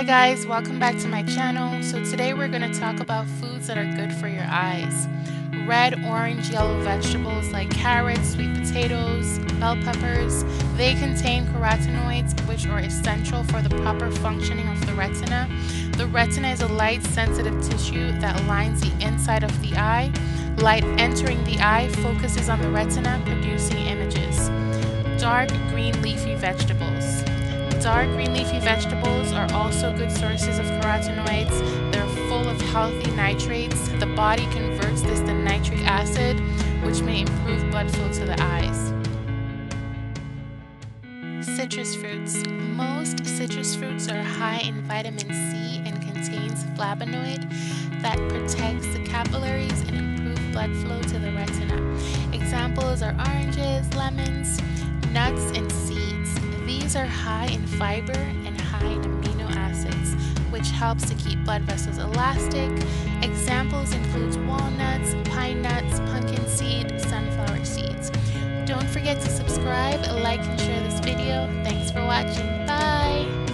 guys, welcome back to my channel. So today we're going to talk about foods that are good for your eyes. Red, orange, yellow vegetables like carrots, sweet potatoes, bell peppers, they contain carotenoids which are essential for the proper functioning of the retina. The retina is a light sensitive tissue that lines the inside of the eye. Light entering the eye focuses on the retina, producing images. Dark green leafy vegetables. Dark green leafy vegetables are also good sources of carotenoids. They're full of healthy nitrates. The body converts this to nitric acid, which may improve blood flow to the eyes. Citrus fruits. Most citrus fruits are high in vitamin C and contains flavonoid that protects the capillaries and improves blood flow to the retina. Examples are oranges, lemons, nuts, and seeds. These are high in fiber and high in amino acids, which helps to keep blood vessels elastic. Examples include walnuts, pine nuts, pumpkin seed, sunflower seeds. Don't forget to subscribe, like, and share this video. Thanks for watching. Bye!